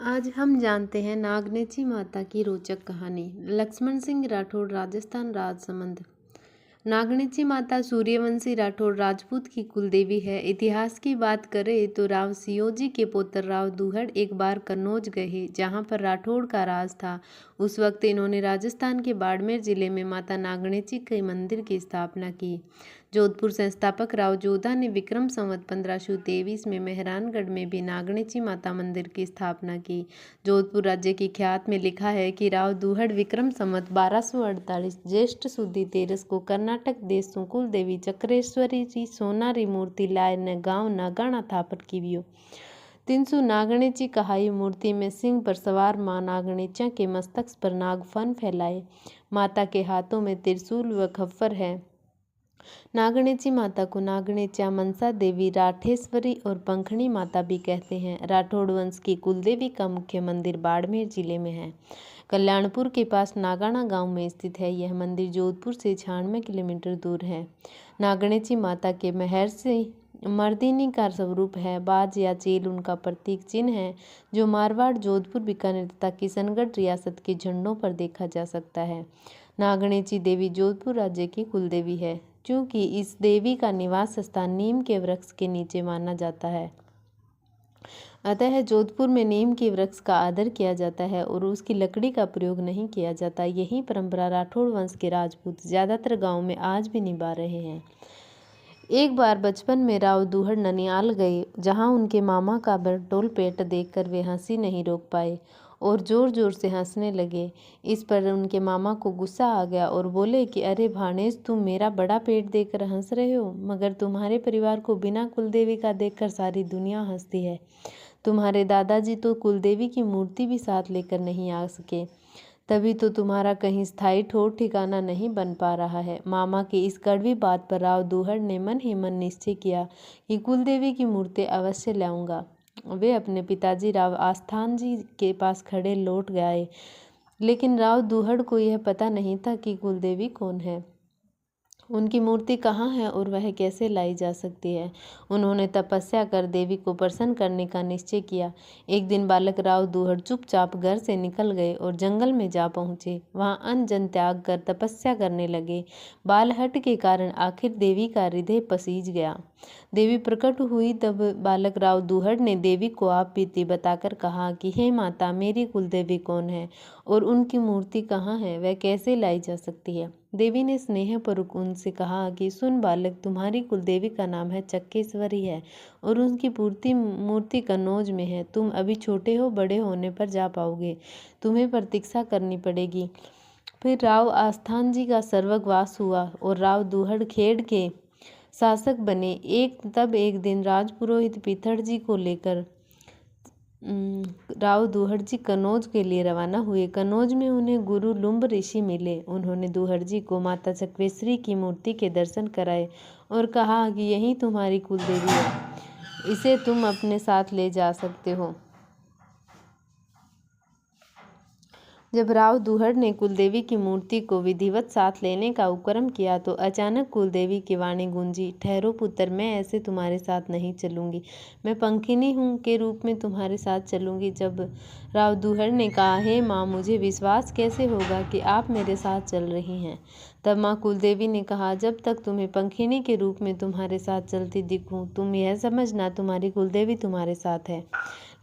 आज हम जानते हैं नागनेची माता की रोचक कहानी। लक्ष्मण सिंह राठौड़, राजस्थान राजसमंद। नागनेची माता सूर्यवंशी राठौड़ राजपूत की कुलदेवी है। इतिहास की बात करें तो राव सियोजी के पुत्र राव दुहड़ एक बार कन्नौज गए, जहां पर राठौड़ का राज था। उस वक्त इन्होंने राजस्थान के बाड़मेर जिले में माता नागनेची के मंदिर की स्थापना की। जोधपुर संस्थापक राव जोधा ने विक्रम संवत 1523 में मेहरानगढ़ में भी नागनेची माता मंदिर की स्थापना की। जोधपुर राज्य की ख्यात में लिखा है कि राव दुहड़ विक्रम संवत 1248 ज्येष्ठ सुदी 13 को कर्नाटक देश कुल देवी चक्रेश्वरी जी सोनारी मूर्ति लाए न गांव नागाणा थापट की वियो। 300 नागणेची कहाई मूर्ति में सिंह पर सवार मां नागणेचा के मस्तक पर नागफन फैलाए। माता के हाथों में त्रिशूल व खप्पर है। नागणेची माता को नागणेचा, मनसा देवी, राठेश्वरी और पंखणी माता भी कहते हैं। राठौड़ वंश की कुलदेवी का मुख्य मंदिर बाड़मेर जिले में है। कल्याणपुर के पास नागाणा गांव में स्थित है। यह मंदिर जोधपुर से 96 किलोमीटर दूर है। नागणेची माता के महर्षि मर्दिनी का स्वरूप है। बाज या चील उनका प्रतीक चिन्ह है, जो मारवाड़, जोधपुर, बीकानेर तथा किशनगढ़ रियासत के झंडों पर देखा जा सकता है। नागणेची देवी जोधपुर राज्य की कुलदेवी है, क्योंकि इस देवी का निवास स्थान नीम के वृक्ष के नीचे माना जाता है। अतः जोधपुर में नीम के वृक्ष का आदर किया जाता है और उसकी लकड़ी का प्रयोग नहीं किया जाता। यही परंपरा राठौड़ वंश के राजपूत ज्यादातर गांव में आज भी निभा रहे हैं। एक बार बचपन में राव दुहड़ ननियाल गए, जहां उनके मामा का बरडोल पेट देखकर वे हंसी नहीं रोक पाए और जोर जोर से हंसने लगे। इस पर उनके मामा को गुस्सा आ गया और बोले कि अरे भाणेज, तुम मेरा बड़ा पेट देखकर हंस रहे हो, मगर तुम्हारे परिवार को बिना कुलदेवी का देखकर सारी दुनिया हंसती है। तुम्हारे दादाजी तो कुलदेवी की मूर्ति भी साथ लेकर नहीं आ सके, तभी तो तुम्हारा कहीं स्थायी ठौर ठिकाना नहीं बन पा रहा है। मामा की इस कड़वी बात पर राव दुहड़ ने मन ही मन निश्चय किया कि कुलदेवी की मूर्ति अवश्य लाऊंगा। वे अपने पिताजी राव आस्थान जी के पास खड़े लौट गए, लेकिन राव दुहड़ को यह पता नहीं था कि कुलदेवी कौन है, उनकी मूर्ति कहाँ है और वह कैसे लाई जा सकती है। उन्होंने तपस्या कर देवी को प्रसन्न करने का निश्चय किया। एक दिन बालक राव दुहड़ चुपचाप घर से निकल गए और जंगल में जा पहुँचे। वहाँ अन्न जन त्याग कर तपस्या करने लगे। बालहट के कारण आखिर देवी का हृदय पसीज गया। देवी प्रकट हुई तब बालक राव दुहड़ ने देवी को आप बीती बताकर कहा कि हे माता, मेरी कुलदेवी कौन है और उनकी मूर्ति कहाँ है, वह कैसे लाई जा सकती है। देवी ने स्नेहपूर्वक उनसे कहा कि सुन बालक, तुम्हारी कुलदेवी का नाम है चक्केश्वरी है और उनकी मूर्ति कन्नौज में है। तुम अभी छोटे हो, बड़े होने पर जा पाओगे, तुम्हें प्रतीक्षा करनी पड़ेगी। फिर राव आस्थान जी का स्वर्गवास हुआ और राव दुहड़ खेड़ के शासक बने। एक दिन राजपुरोहित पीथड़ जी को लेकर राव दुहड़ जी कन्नौज के लिए रवाना हुए। कन्नौज में उन्हें गुरु लुम्ब ऋषि मिले। उन्होंने दुहड़ जी को माता चक्रेश्वरी की मूर्ति के दर्शन कराए और कहा कि यही तुम्हारी कुलदेवी है, इसे तुम अपने साथ ले जा सकते हो। जब राव दुहड़ ने कुलदेवी की मूर्ति को विधिवत साथ लेने का उपक्रम किया तो अचानक कुलदेवी की वाणी गूंजी, ठहरो पुत्र, मैं ऐसे तुम्हारे साथ नहीं चलूंगी, मैं पंखिनी हूँ के रूप में तुम्हारे साथ चलूंगी। जब राव दुहड़ ने कहा, हे माँ, मुझे विश्वास कैसे होगा कि आप मेरे साथ चल रही हैं, तब माँ कुलदेवी ने कहा, जब तक तुम्हें पंखिनी के रूप में तुम्हारे साथ चलती दिखूं, तुम यह समझना तुम्हारी कुलदेवी तुम्हारे साथ है।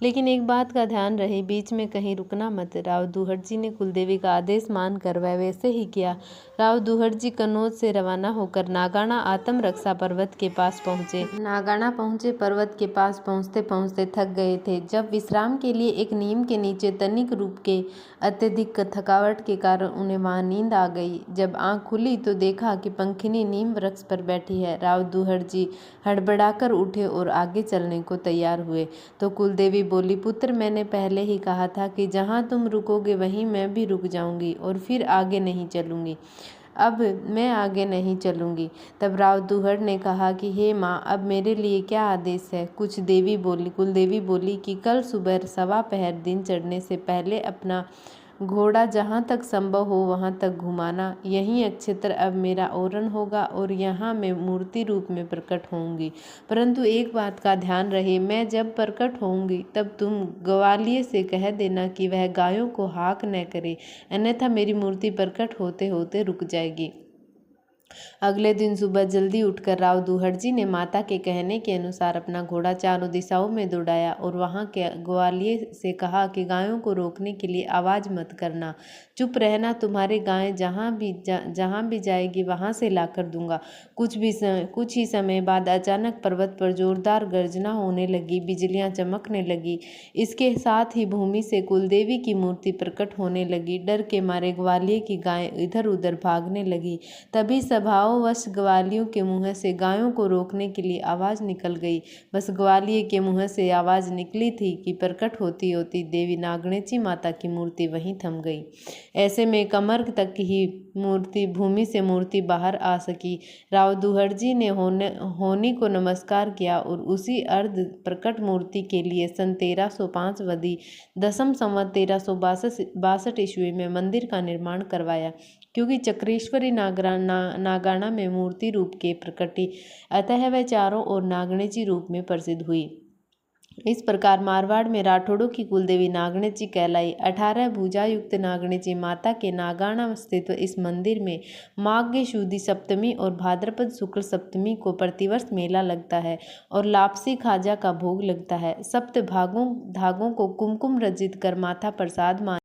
लेकिन एक बात का ध्यान रहे, बीच में कहीं रुकना मत। राव दुहड़ जी ने कुलदेवी का आदेश मानकर वह वैसे ही किया। राव दुहड़ जी कन्नौज से रवाना होकर नागाणा आत्म रक्षा पर्वत के पास पहुंचे। नागाणा पहुंचे, पर्वत के पास पहुंचते पहुंचते थक गए थे। जब विश्राम के लिए एक नीम के नीचे तनिक रूप के अत्यधिक थकावट के कारण उन्हें वहां नींद आ गई। जब आंख खुली तो देखा कि पंखिनी नीम वृक्ष पर बैठी है। राव दुहड़ जी हड़बड़ाकर उठे और आगे चलने को तैयार हुए तो कुलदेवी बोली, पुत्र, मैंने पहले ही कहा था कि जहाँ तुम रुकोगे वहीं मैं भी रुक जाऊंगी और फिर आगे नहीं चलूंगी। अब मैं आगे नहीं चलूंगी। तब राव दुहड़ ने कहा कि हे माँ, अब मेरे लिए क्या आदेश है। कुलदेवी बोली कि कल सुबह सवा पहर दिन चढ़ने से पहले अपना घोड़ा जहाँ तक संभव हो वहाँ तक घुमाना। यही नक्षत्र अब मेरा ओरण होगा और यहाँ मैं मूर्ति रूप में प्रकट होऊंगी। परंतु एक बात का ध्यान रहे, मैं जब प्रकट होऊंगी तब तुम ग्वालियर से कह देना कि वह गायों को हाँक न करे, अन्यथा मेरी मूर्ति प्रकट होते होते रुक जाएगी। अगले दिन सुबह जल्दी उठकर राव दुहड़जी ने माता के कहने के अनुसार अपना घोड़ा चारों दिशाओं में दौड़ाया और वहां के ग्वालियर से कहा कि गायों को रोकने के लिए आवाज मत करना, चुप रहना, तुम्हारी गायें जहां भी जाएगी वहां से लाकर दूंगा। कुछ ही समय बाद अचानक पर्वत पर जोरदार गर्जना होने लगी, बिजलियां चमकने लगी। इसके साथ ही भूमि से कुलदेवी की मूर्ति प्रकट होने लगी। डर के मारे ग्वालियर की गायें इधर उधर भागने लगी। तभी स्वभाववश ग्वालियों के मुंह से गायों को रोकने के लिए आवाज निकल गई। बस ग्वालियर के मुंह से आवाज निकली थी कि प्रकट होती होती देवी नागणेची माता की मूर्ति वहीं थम गई। ऐसे में कमर तक ही भूमि से मूर्ति बाहर आ सकी। राव दुहड़जी ने होनी को नमस्कार किया और उसी अर्ध प्रकट मूर्ति के लिए सन 1305 वदी 10 संवत 1362 ईस्वी में मंदिर का निर्माण करवाया। क्योंकि चक्रेश्वरी नागाना में मूर्ति रूप के प्रकटी, अतः वह चारों ओर नागणेची रूप में प्रसिद्ध हुई। इस प्रकार मारवाड़ में राठौड़ों की कुलदेवी नागणेची कहलाई। 18 भुजा युक्त नागणेची माता के नागाना स्थित इस मंदिर में माघ शुद्ध सप्तमी और भाद्रपद शुक्ल सप्तमी को प्रतिवर्ष मेला लगता है और लापसी खाजा का भोग लगता है। सप्त धागों को कुमकुम रचित कर माथा प्रसाद